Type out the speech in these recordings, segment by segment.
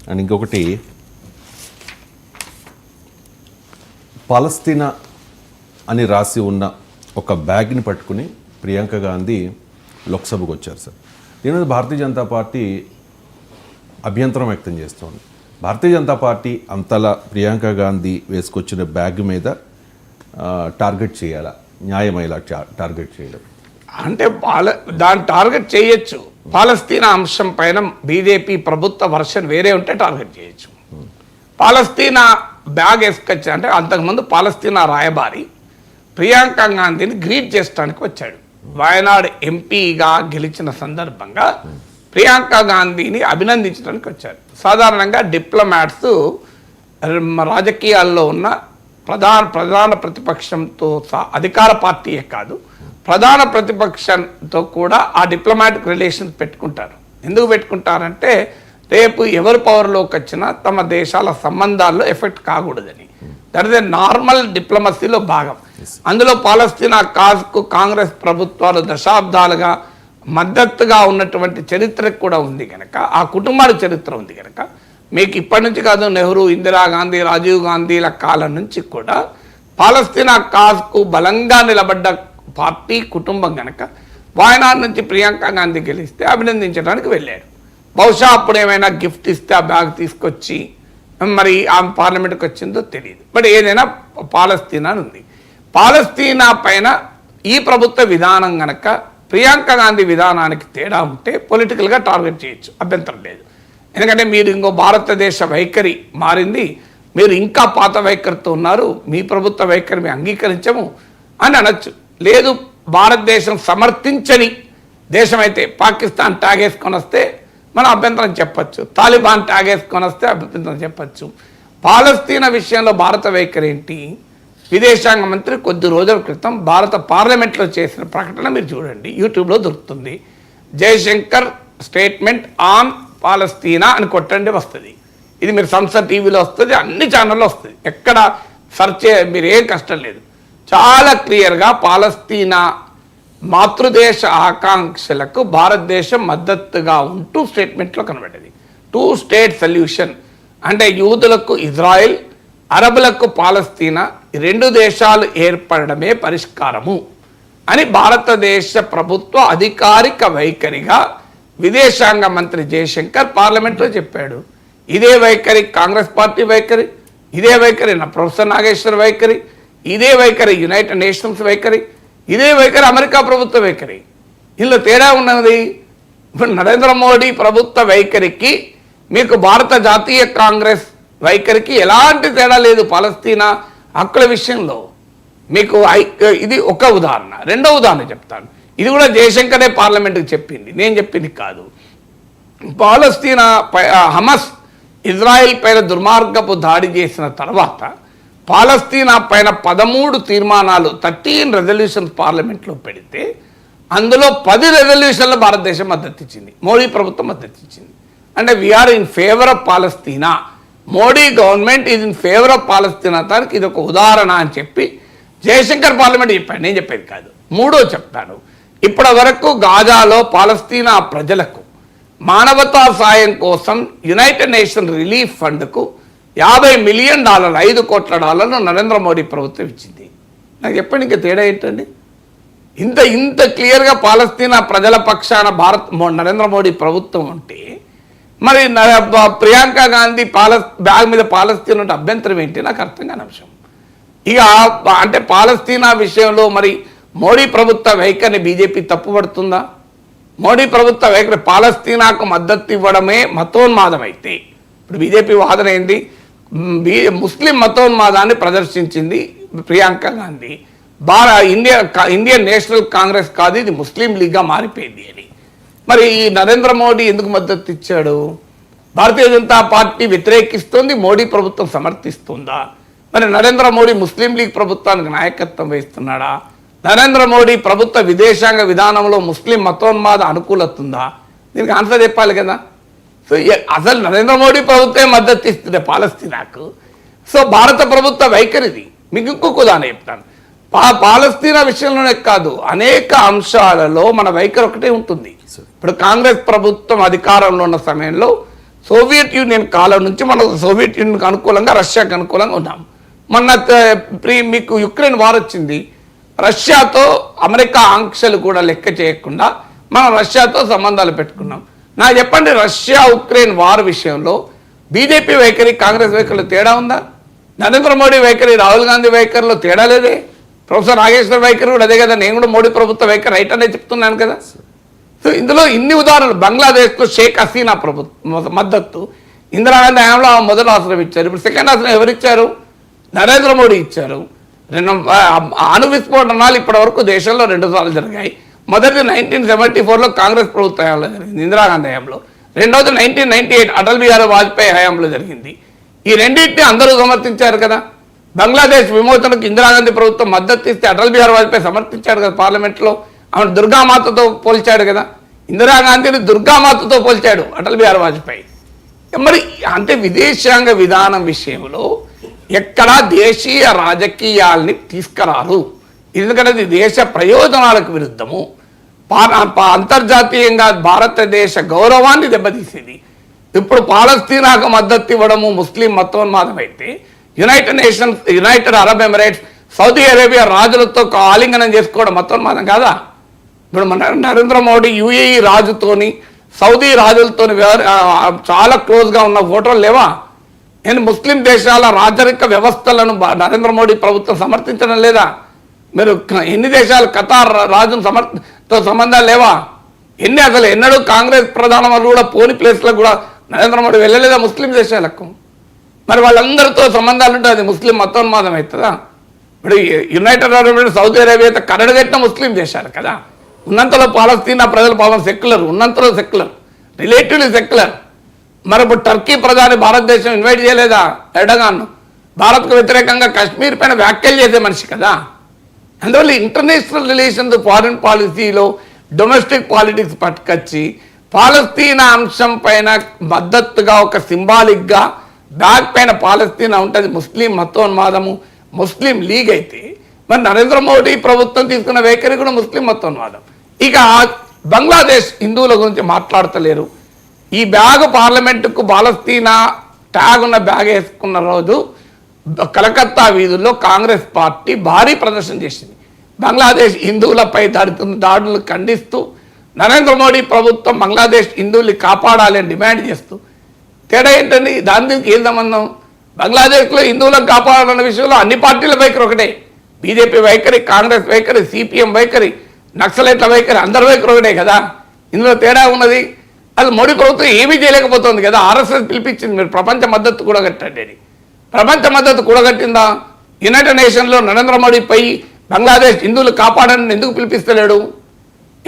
And ఇంకొకటి, పాలస్తీనా అని రాసి ఉన్న ఒక బ్యాగ్ని పట్టుకుని ప్రియాంక గాంధీ లోక్సభకు వచ్చారు సార్. దీని మీద భారతీయ జనతా పార్టీ అభ్యంతరం వ్యక్తం చేస్తోంది. భారతీయ జనతా పార్టీ అంతలా ప్రియాంక గాంధీ వేసుకొచ్చిన బ్యాగ్ మీద టార్గెట్ చేయాలా? న్యాయమయ్యేలా టార్గెట్ చేయడం అంటే దాన్ని టార్గెట్ చేయొచ్చు. పాలస్తీనా అంశం పైన బీజేపీ ప్రభుత్వ వర్షన్ వేరే ఉంటే టార్గెట్ చేయొచ్చు. పాలస్తీనా బ్యాగ్ వేసుకొచ్చా అంటే అంతకుముందు పాలస్తీనా రాయబారి ప్రియాంక గాంధీని గ్రీట్ చేయడానికి వచ్చాడు. వయనాడు ఎంపీగా గెలిచిన సందర్భంగా ప్రియాంక గాంధీని అభినందించడానికి వచ్చారు. సాధారణంగా డిప్లొమాట్స్ రాజకీయాల్లో ఉన్న ప్రధాన ప్రతిపక్షంతో అధికార పార్టీయే కాదు, ప్రధాన ప్రతిపక్షంతో కూడా ఆ డిప్లొమాటిక్ రిలేషన్స్ పెట్టుకుంటారు. ఎందుకు పెట్టుకుంటారంటే రేపు ఎవరు పవర్లోకి వచ్చినా తమ దేశాల సంబంధాల్లో ఎఫెక్ట్ కాకూడదని. దట్ ఇస్ ఏ నార్మల్ డిప్లొమసీలో భాగం. అందులో పాలస్తీనా కాజ్కు కాంగ్రెస్ ప్రభుత్వాలు దశాబ్దాలుగా మద్దతుగా ఉన్నటువంటి చరిత్ర కూడా ఉంది కనుక, ఆ కుటుంబాల చరిత్ర ఉంది కనుక, మీకు ఇప్పటి నుంచి కాదు, నెహ్రూ, ఇందిరాగాంధీ, రాజీవ్ గాంధీల కాలం నుంచి కూడా పాలస్తీనా కాజ్కు బలంగా నిలబడ్డ పార్టీ కుటుంబం కనుక వాయనాడ్ నుంచి ప్రియాంక గాంధీ గెలిస్తే అభినందించడానికి వెళ్ళాడు. బహుశా అప్పుడు ఏమైనా గిఫ్ట్ ఇస్తే ఆ బ్యాగ్ తీసుకొచ్చి మరి ఆమె పార్లమెంట్కి వచ్చిందో తెలియదు. బట్ ఏదైనా పాలస్తీనా ఉంది. పాలస్తీనా పైన ఈ ప్రభుత్వ విధానం కనుక ప్రియాంక గాంధీ విధానానికి తేడా ఉంటే పొలిటికల్గా టార్గెట్ చేయొచ్చు, అభ్యంతరం లేదు. ఎందుకంటే మీరు ఇంకో భారతదేశ వైఖరి మారింది, మీరు ఇంకా పాత వైఖరితో ఉన్నారు, మీ ప్రభుత్వ వైఖరి మేము అంగీకరించము అని అనొచ్చు. లేదు, భారతదేశం సమర్థించని దేశం అయితే పాకిస్తాన్ ట్యాగ్ వేసుకొని వస్తే మనం అభ్యంతరం చెప్పచ్చు, తాలిబాన్ ట్యాగ్ వేసుకొని వస్తే అభ్యంతరం చెప్పచ్చు. పాలస్తీనా విషయంలో భారత వైఖరి ఏంటి? విదేశాంగ మంత్రి కొద్ది రోజుల క్రితం భారత పార్లమెంట్లో చేసిన ప్రకటన మీరు చూడండి, యూట్యూబ్లో దొరుకుతుంది. జయశంకర్ స్టేట్మెంట్ ఆన్ పాలస్తీనా అని కొట్టండి, వస్తుంది. ఇది మీరు సంసద్ టీవీలో వస్తుంది, అన్ని ఛానల్లో వస్తుంది. ఎక్కడ సెర్చ్ మీరు ఏం కష్టం లేదు. చాలా క్లియర్గా పాలస్తీనా మాతృదేశ ఆకాంక్షలకు భారతదేశం మద్దతుగా ఉంటూ స్టేట్మెంట్లో కనబడ్డది. 2 స్టేట్ సొల్యూషన్ అంటే యూదులకు ఇజ్రాయెల్, అరబులకు పాలస్తీనా, ఈ 2 దేశాలు ఏర్పడమే పరిష్కారము అని భారతదేశ ప్రభుత్వ అధికారిక వైఖరిగా విదేశాంగ మంత్రి జయశంకర్ పార్లమెంట్లో చెప్పాడు. ఇదే వైఖరి కాంగ్రెస్ పార్టీ వైఖరి, ఇదే వైఖరి నా ప్రొఫెసర్ నాగేశ్వర్ వైఖరి, ఇదే వైఖరి యునైటెడ్ నేషన్స్ వైఖరి, ఇదే వైఖరి అమెరికా ప్రభుత్వ వైఖరి. ఇందులో తేడా ఉన్నది. ఇప్పుడు నరేంద్ర మోడీ ప్రభుత్వ వైఖరికి మీకు భారత జాతీయ కాంగ్రెస్ వైఖరికి ఎలాంటి తేడా లేదు. పాలస్తీనా హక్కుల విషయంలో మీకు ఇది ఒక ఉదాహరణ. రెండో ఉదాహరణ చెప్తాను. ఇది కూడా జయశంకరే పార్లమెంట్కి చెప్పింది, నేను చెప్పింది కాదు. పాలస్తీనా హమస్ ఇజ్రాయెల్ పైన దుర్మార్గపు దాడి చేసిన తర్వాత పాలస్తీనా పైన 13 తీర్మానాలు 13 రెజల్యూషన్స్ పార్లమెంట్లో పెడితే అందులో 10 రెజల్యూషన్లు భారతదేశం మద్దతు ఇచ్చింది, మోడీ ప్రభుత్వం మద్దతు ఇచ్చింది. అంటే we're in favour of Palestine, Modi government is in favour of Palestine. దానికి ఇది ఒక ఉదాహరణ అని చెప్పి జయశంకర్ పార్లమెంట్ చెప్పాడు, నేను చెప్పేది కాదు. మూడో చెప్తాను. ఇప్పటి వరకు గాజాలో పాలస్తీనా ప్రజలకు మానవతా సాయం కోసం యునైటెడ్ నేషన్ రిలీఫ్ ఫండ్కు $50 మిలియన్ $5 కోట్ల నరేంద్ర మోడీ ప్రభుత్వం ఇచ్చింది. నాకు చెప్పండి, ఇంకా తేడా ఏంటండి? ఇంత క్లియర్గా పాలస్తీనా ప్రజల పక్షాన నరేంద్ర మోడీ ప్రభుత్వం ఉంటే మరి ప్రియాంక గాంధీ బ్యాగ్ మీద పాలస్తీనా ఉంటే అభ్యంతరం ఏంటి? నాకు అర్థం కాని అంశం. ఇక అంటే పాలస్తీనా విషయంలో మరి మోడీ ప్రభుత్వ వైఖరిని బీజేపీ తప్పుపడుతుందా? మోడీ ప్రభుత్వ వైఖరి పాలస్తీనాకు మద్దతు ఇవ్వడమే మతోన్మాదం అయితే, ఇప్పుడు బీజేపీ వాదన ఏంది? ముస్లిం మతోన్మాదాన్ని ప్రదర్శించింది ప్రియాంక గాంధీ. ఇండియన్ నేషనల్ కాంగ్రెస్ కాదు, ఇది ముస్లిం లీగ్గా మారిపోయింది అని. మరి ఈ నరేంద్ర మోడీ ఎందుకు మద్దతు ఇచ్చాడు? భారతీయ జనతా పార్టీ వ్యతిరేకిస్తుంది, మోడీ ప్రభుత్వం సమర్థిస్తుందా? మరి నరేంద్ర మోడీ ముస్లిం లీగ్ ప్రభుత్వానికి నాయకత్వం వహిస్తున్నాడా? నరేంద్ర మోడీ ప్రభుత్వ విదేశాంగ విధానంలో ముస్లిం మతోన్మాద అనుకూలత ఉందా? దీనికి ఆన్సర్ చెప్పాలి కదా. సో అసలు నరేంద్ర మోడీ ప్రభుత్వమే మద్దతు ఇస్తుంది పాలస్తీనాకు. సో భారత ప్రభుత్వ వైఖరిది. మీకు ఇంకొక ఉదాహరణ చెప్తాను. పాలస్తీనా విషయంలోనే కాదు, అనేక అంశాలలో మన వైఖరి ఒకటే ఉంటుంది. ఇప్పుడు కాంగ్రెస్ ప్రభుత్వం అధికారంలో ఉన్న సమయంలో సోవియట్ యూనియన్ కాలం నుంచి మనం సోవియట్ యూనియన్కి అనుకూలంగా రష్యాకి అనుకూలంగా ఉన్నాం. మొన్న మీకు యుక్రెయిన్ వార్ వచ్చింది, రష్యాతో అమెరికా ఆంక్షలు కూడా లెక్క చేయకుండా మనం రష్యాతో సంబంధాలు పెట్టుకున్నాం. నాకు చెప్పండి, రష్యా ఉక్రెయిన్ వార్ విషయంలో బీజేపీ వైఖరి కాంగ్రెస్ వైఖరిలో తేడా ఉందా? నరేంద్ర మోడీ వైఖరి రాహుల్ గాంధీ వైఖరిలో తేడా లేదే. ప్రొఫెసర్ నాగేశ్వర వైఖరి కూడా అదే కదా. నేను కూడా మోడీ ప్రభుత్వ వైఖరి రైట్ అనే చెప్తున్నాను కదా. సో ఇందులో ఇన్ని ఉదాహరణలు. బంగ్లాదేశ్లో షేక్ హసీనా ప్రభుత్వం మద్దతు, ఇందిరాగాంధీ హయాంలో మొదటి ఆశ్రయం ఇచ్చారు. ఇప్పుడు సెకండ్ ఆశ్రయం ఎవరిచ్చారు? నరేంద్ర మోడీ ఇచ్చారు. అణు విస్ఫోటనాలు ఇప్పటి వరకు దేశంలో 2 సార్లు జరిగాయి. మొదటిది 1974లో కాంగ్రెస్ ప్రభుత్వ హయాంలో జరిగింది, ఇందిరాగాంధీ హయాంలో. రెండవది 1998 అటల్ బిహారీ వాజ్పేయి హయాంలో జరిగింది. ఈ రెండింటిని అందరూ సమర్థించారు కదా. బంగ్లాదేశ్ విమోచనకు ఇందిరాగాంధీ ప్రభుత్వం మద్దతు ఇస్తే అటల్ బిహారీ వాజ్పేయి సమర్థించాడు కదా పార్లమెంట్లో. ఆమె దుర్గామాతతో పోల్చాడు కదా. ఇందిరాగాంధీని దుర్గామాతతో పోల్చాడు అటల్ బిహారీ వాజ్పేయి. మరి అంటే విదేశాంగ విధానం విషయంలో ఎక్కడా దేశీయ రాజకీయాల్ని తీసుకురారు. ఎందుకంటే అది దేశ ప్రయోజనాలకు విరుద్ధము. అంతర్జాతీయంగా భారతదేశ గౌరవాన్ని దెబ్బతీసేది. ఇప్పుడు పాలస్తీనాకు మద్దతు ఇవ్వడము ముస్లిం మతోన్మాదం అయితే, United Arab Emirates, Saudi Arabia రాజులతో ఆలింగనం చేసుకోవడం మతోన్మాదం కాదా? ఇప్పుడు నరేంద్ర మోడీ యుఏఈ రాజుతోని సౌదీ రాజులతో చాలా క్లోజ్గా ఉన్న ఫోటోలు లేవా? నేను ముస్లిం దేశాల రాజరిక వ్యవస్థలను నరేంద్ర మోడీ ప్రభుత్వం సమర్థించడం లేదా? మీరు ఎన్ని దేశాలు ఖతార్ రాజును తో సంబంధాలు లేవా? అసలు ఎన్నడూ కాంగ్రెస్ ప్రధానమంత్రి కూడా పోని ప్లేస్లకు కూడా నరేంద్ర మోడీ వెళ్ళలేదా ముస్లిం దేశాలకు? మరి వాళ్ళందరితో సంబంధాలు ఉంటే అది ముస్లిం మతోన్మాదం అవుతుందా? ఇప్పుడు United Arab Emirates, Saudi Arabia అయితే కరడుగట్టిన ముస్లిం దేశాలు కదా. ఉన్నంతలో పాలస్తీనా ప్రజలు పాపం సెక్యులర్, ఉన్నంతలో సెక్యులర్, రిలేటివ్లీ సెక్యులర్. మరి ఇప్పుడు టర్కీ ప్రధాని భారతదేశం ఇన్వైట్ చేయలేదా ఎర్డగాన్ను? భారత్కు వ్యతిరేకంగా కాశ్మీర్ పైన వ్యాఖ్యలు చేసే మనిషి కదా. అందువల్ల ఇంటర్నేషనల్ రిలేషన్స్, ఫారిన్ పాలసీలో డొమెస్టిక్ పాలిటిక్స్ పట్టుకొచ్చి పాలస్తీనా అంశం పైన మద్దతుగా ఒక సింబాలిక్గా బ్యాక్ పైన పాలస్తీనా ఉంటుంది. ముస్లిం మతోన్మాదము, ముస్లిం లీగ్ అయితే మరి నరేంద్ర మోడీ ప్రభుత్వం తీసుకున్న వైఖరి కూడా ముస్లిం మతోన్మాదం. ఇక బంగ్లాదేశ్ హిందువుల గురించి మాట్లాడతలేరు. ఈ బ్యాగ్ పార్లమెంటుకు పాలస్తీనా ట్యాగ్ ఉన్న బ్యాగ్ వేసుకున్న రోజు కలకత్తా వీధుల్లో కాంగ్రెస్ పార్టీ భారీ ప్రదర్శన చేసింది. బంగ్లాదేశ్ హిందువులపై దాడులు ఖండిస్తూ నరేంద్ర మోడీ ప్రభుత్వం బంగ్లాదేశ్ హిందువుల్ని కాపాడాలి అని డిమాండ్ చేస్తూ. తేడా ఏంటండి? దాని దీనికి ఏం సంబంధం? బంగ్లాదేశ్లో హిందువులను కాపాడాలన్న విషయంలో అన్ని పార్టీల వైఖరి ఒకటే. బీజేపీ వైఖరి, కాంగ్రెస్ వైఖరి, సిపిఎం వైఖరి, నక్సలైట్ల వైఖరి, అందరి వైఖరి ఒకటే కదా. ఇందులో తేడా ఉన్నది. అది మోడీ ప్రభుత్వం ఏమీ చేయలేకపోతుంది కదా. ఆర్ఎస్ఎస్ పిలిపించింది, మీరు ప్రపంచ మద్దతు కూడగట్టండి అని. ప్రపంచ మద్దతు కూడగట్టిందా? యునైటెడ్ నేషన్లో నరేంద్ర మోడీపై బంగ్లాదేశ్ హిందువులు కాపాడని ఎందుకు పిలిపిస్తలేడు?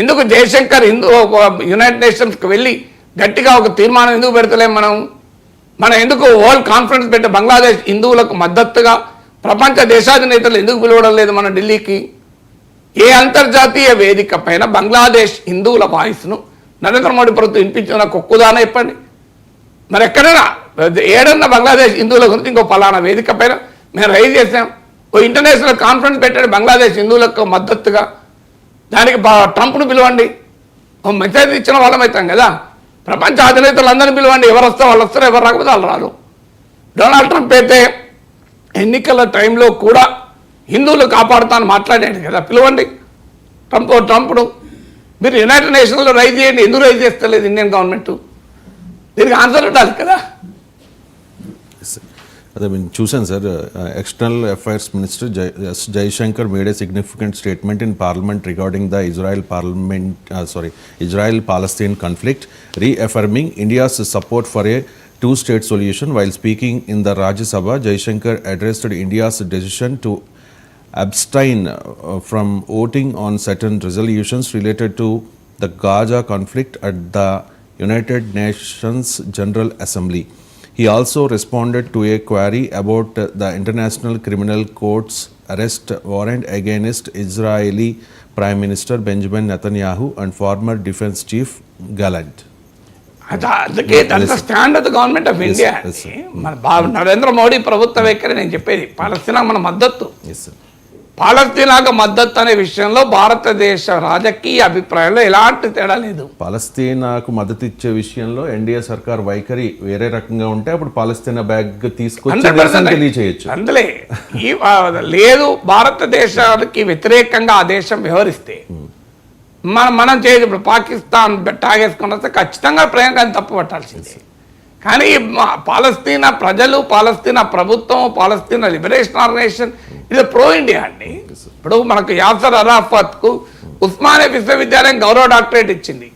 ఎందుకు జయశంకర్ యునైటెడ్ నేషన్స్కి వెళ్ళి గట్టిగా ఒక తీర్మానం ఎందుకు పెడతలేం? మనం ఎందుకు వరల్డ్ కాన్ఫరెన్స్ పెట్టి బంగ్లాదేశ్ హిందువులకు మద్దతుగా ప్రపంచ దేశాధినేతలు ఎందుకు పిలవడం లేదు మన ఢిల్లీకి? ఏ అంతర్జాతీయ వేదిక పైన బంగ్లాదేశ్ హిందువుల వాయిస్ను నరేంద్ర మోడీ ప్రభుత్వం వినిపించిన ఒక్కదానే చెప్పండి. మరి ఎక్కడైనా ఏడన్నా బంగ్లాదేశ్ హిందువుల గురించి ఇంకో పలానా వేదిక పైన మేము రైజ్ చేసాం, ఓ ఇంటర్నేషనల్ కాన్ఫరెన్స్ పెట్టాడు బంగ్లాదేశ్ హిందువులకు మద్దతుగా, దానికి ట్రంప్ను పిలవండి, ఓ మెసేజ్ ఇచ్చిన వాళ్ళం అవుతాం కదా. ప్రపంచ అధినేతలు అందరినీ పిలవండి, ఎవరు వస్తే వాళ్ళు వస్తారు, ఎవరు రాకపోతే వాళ్ళు రారు. డొనాల్డ్ ట్రంప్ అయితే ఎన్నికల టైంలో కూడా హిందువులు కాపాడుతాను మాట్లాడాడు కదా, పిలవండి ట్రంప్ను. మీరు యునైటెడ్ నేషన్స్లో రైజ్ చేయండి, ఎందుకు రైజ్ చేస్తలేదు ఇండియన్ గవర్నమెంట్? దీనికి ఆన్సర్ ఉండాలి కదా. అదే నేను చూశాను sir. External affairs minister s Jaishankar made a significant statement in parliament regarding the Israel-Palestine conflict, reaffirming India's support for a two-state solution. While speaking in the Rajya Sabha, Jaishankar addressed India's decision to abstain from voting on certain resolutions related to the Gaza conflict at the United Nations General Assembly. He also responded to a query about the International Criminal Court's arrest warrant against Israeli Prime Minister Benjamin Netanyahu and former Defense Chief Gallant. అందుకే stand of the government of India. మన నరేంద్ర మోడీ ప్రభుత్వ వైఖరి నేను చెప్పేది, పాలస్తీనా మన మద్దతు. పాలస్తీనాకు మద్దతు అనే విషయంలో భారతదేశ రాజకీయ అభిప్రాయంలో ఎలాంటి తేడా లేదు. పాలస్తీనాకు మద్దతు ఇచ్చే విషయంలో ఎన్డీఏ సర్కార్ వైఖరి వేరే రకంగా ఉంటే అప్పుడు పాలస్తీనా బ్యాగ్ తీసుకొచ్చి నిరసన తెలియచేయచ్చు. అందులే లేదు, భారతదేశానికి వ్యతిరేకంగా ఆ దేశం వ్యవహరిస్తే మనం చేయదు. ఇప్పుడు పాకిస్తాన్ టాగేసుకుని వస్తే ఖచ్చితంగా ప్రియాంకని తప్పు పట్టాల్సిందే. కానీ పాలస్తీనా ప్రజలు, పాలస్తీనా ప్రభుత్వం, పాలస్తీనా లిబరేషన్ ఆర్గనైజేషన్ ఇది ప్రో ఇండియా అండి. ఇప్పుడు మనకు యాసర్ అరాఫత్కు ఉస్మానియా విశ్వవిద్యాలయం గౌరవ డాక్టరేట్ ఇచ్చింది.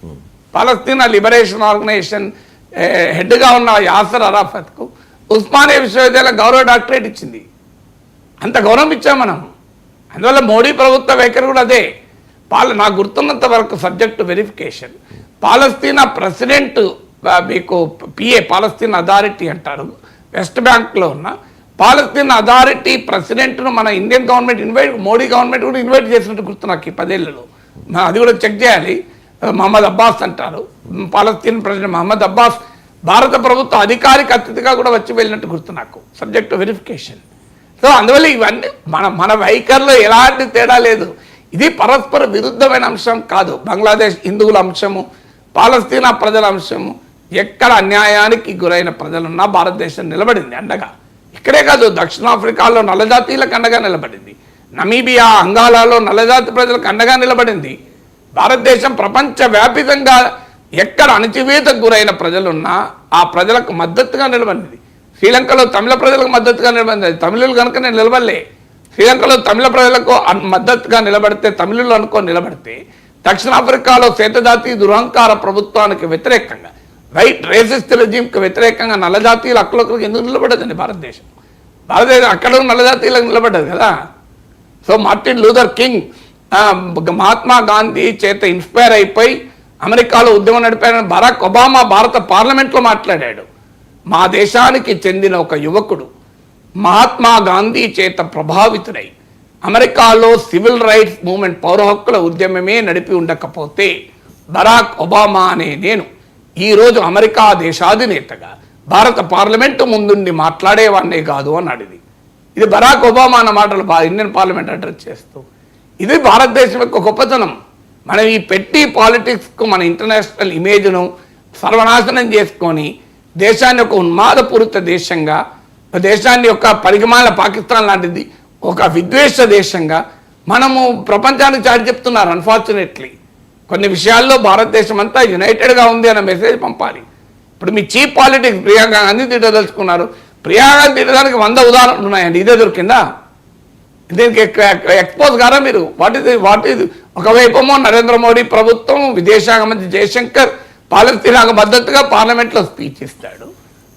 పాలస్తీనా లిబరేషన్ ఆర్గనైజేషన్ హెడ్గా ఉన్న యాసర్ అరాఫత్కు ఉస్మానియా విశ్వవిద్యాలయం గౌరవ డాక్టరేట్ ఇచ్చింది. అంత గౌరవం ఇచ్చాం మనం. అందువల్ల మోడీ ప్రభుత్వ వైఖరి కూడా అదే. నాకు గుర్తున్నంత వరకు సబ్జెక్టు వెరిఫికేషన్, పాలస్తీనా ప్రెసిడెంట్ మీకు పిఏ పాలస్తీన్ అథారిటీ అంటారు, వెస్ట్ బ్యాంక్లో ఉన్న పాలస్తీన్ అథారిటీ ప్రెసిడెంట్ను మన ఇండియన్ గవర్నమెంట్ మోడీ గవర్నమెంట్ కూడా ఇన్వైట్ చేసినట్టు గుర్తు నాకు ఈ 10 ఏళ్లలో. అది కూడా చెక్ చేయాలి. మహమ్మద్ అబ్బాస్ అంటారు, పాలస్తీన్ ప్రెసిడెంట్ మహమ్మద్ అబ్బాస్ భారత ప్రభుత్వ అధికారిక అతిథిగా కూడా వచ్చి వెళ్ళినట్టు గుర్తు నాకు, సబ్జెక్టు వెరిఫికేషన్. సో అందువల్ల ఇవన్నీ మన వైఖరిలో ఎలాంటి తేడా లేదు. ఇది పరస్పర విరుద్ధమైన అంశం కాదు. బంగ్లాదేశ్ హిందువుల అంశము, పాలస్తీనా ప్రజల అంశము, ఎక్కడ అన్యాయానికి గురైన ప్రజలున్నా భారతదేశం నిలబడింది అండగా. ఇక్కడే కాదు, దక్షిణాఫ్రికాలో నల్లజాతీయులకు అండగా నిలబడింది, నమీబియా అంగాలాలో నల్లజాతి ప్రజలకు అండగా నిలబడింది. భారతదేశం ప్రపంచవ్యాపితంగా ఎక్కడ అణచివేతకు గురైన ప్రజలున్నా ఆ ప్రజలకు మద్దతుగా నిలబడింది. శ్రీలంకలో తమిళ ప్రజలకు మద్దతుగా నిలబడింది. తమిళులు కనుక నేను నిలబడలే. శ్రీలంకలో తమిళ ప్రజలకు మద్దతుగా నిలబడితే, తమిళులు అనుకో నిలబడితే, దక్షిణాఫ్రికాలో శ్వేతజాతీయ దురహంకార ప్రభుత్వానికి వ్యతిరేకంగా, వైట్ రేసిస్ట్ రెజిమ్కి వ్యతిరేకంగా నల్లజాతీయుల హక్కులకు ఎందుకు నిలబడదండి భారతదేశం? అక్కడ నల్లజాతీయులకు నిలబడ్డది కదా. So Martin Luther king Mahatma Gandhi చేత ఇన్స్పైర్ అయిపోయి అమెరికాలో ఉద్యమం నడిపారని బరాక్ ఒబామా భారత పార్లమెంట్లో మాట్లాడాడు. మా దేశానికి చెందిన ఒక యువకుడు మహాత్మా గాంధీ చేత ప్రభావితుడై అమెరికాలో సివిల్ రైట్స్ మూవ్మెంట్, పౌర హక్కుల ఉద్యమమే నడిపి ఉండకపోతే బరాక్ ఒబామా అనే నేను ఈరోజు అమెరికా దేశాధినేతగా భారత పార్లమెంటు ముందుండి మాట్లాడేవాడినే కాదు అన్నాడు. ఇది బరాక్ ఒబామా అన్న మాటలు ఇండియన్ పార్లమెంట్ అడ్రస్ చేస్తూ. ఇది భారతదేశం యొక్క గొప్పతనం. మనం ఈ పెట్టి పాలిటిక్స్కు మన ఇంటర్నేషనల్ ఇమేజ్ను సర్వనాశనం చేసుకొని దేశాన్ని ఒక ఉన్మాదపూరిత దేశంగా, దేశాన్ని యొక్క పరిగమాల పాకిస్తాన్ లాంటిది ఒక విద్వేష దేశంగా మనము ప్రపంచానికి చాటి చెప్తున్నారు. అన్ఫార్చునేట్లీ కొన్ని విషయాల్లో భారతదేశం అంతా యునైటెడ్గా ఉంది అన్న మెసేజ్ పంపాలి. ఇప్పుడు మీ చీప్ పాలిటిక్స్ ప్రియాంక గాంధీ తిట్టదలుచుకున్నారు. ప్రియాంక గాంధీ తిట్టడానికి 100 ఉదాహరణలు ఉన్నాయండి. ఇదే దొరికిందా? దీనికి ఎక్స్పోజ్ కారా మీరు? వాట్ ఇది ఒకవైపేమో నరేంద్ర మోడీ ప్రభుత్వం, విదేశాంగ మంత్రి జయశంకర్ పాలస్తీనాకు మద్దతుగా పార్లమెంట్లో స్పీచ్ ఇస్తాడు.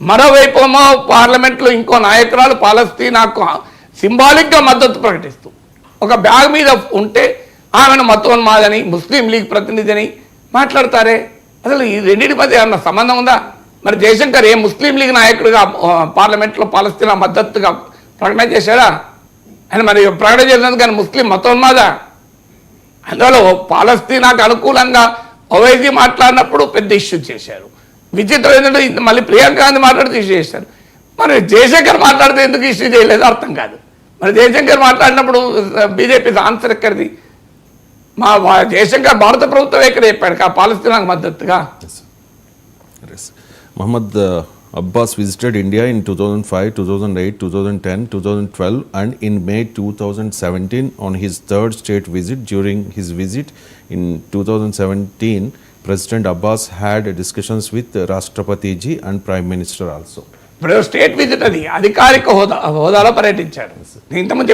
మరోవైపేమో పార్లమెంట్లో ఇంకో నాయకురాలు పాలస్తీనాకు సింబాలిక్గా మద్దతు ప్రకటిస్తూ ఒక బ్యాగ్ మీద ఉంటే ఆమెను మతోన్మాదని, ముస్లిం లీగ్ ప్రతినిధిని మాట్లాడతారే. అసలు ఈ రెండింటి మధ్య ఏమన్నా సంబంధం ఉందా? మరి జయశంకర్ ఏ ముస్లిం లీగ్ నాయకుడిగా పార్లమెంట్లో పాలస్తీనా మద్దతుగా ప్రకటన చేశాడా? ఆయన మరి ప్రకటన చేసినందుకు కానీ ముస్లిం మతోన్మాద. అందువల్ల పాలస్తీనాకు అనుకూలంగా ఓవైసీ మాట్లాడినప్పుడు పెద్ద ఇష్యూ చేశారు. విచిత్రం ఏంటంటే మళ్ళీ ప్రియాంక గాంధీ మాట్లాడితే ఇష్యూ చేశారు. మరి జయశంకర్ మాట్లాడితే ఎందుకు ఇష్యూ చేయలేదు అర్థం కాదు. మరి జయశంకర్ మాట్లాడినప్పుడు బీజేపీ ఆన్సర్ ఎక్కడిది? జయశంకర్ భారత ప్రభుత్వం ఎక్కడ చెప్పాడు పాలస్తీనాకు మద్దతుగా? Mohammad Abbas visited India in 2005, 2008, 2010, 2012 and in May 2017 on his third state visit. During his visit in 2017, President Abbas had discussions with Rashtrapati ji and Prime Minister also. ఇప్పుడు స్టేట్ విజిట్, అది అధికారిక హోదాలో పర్యటించాడు. ఇంతకుముందు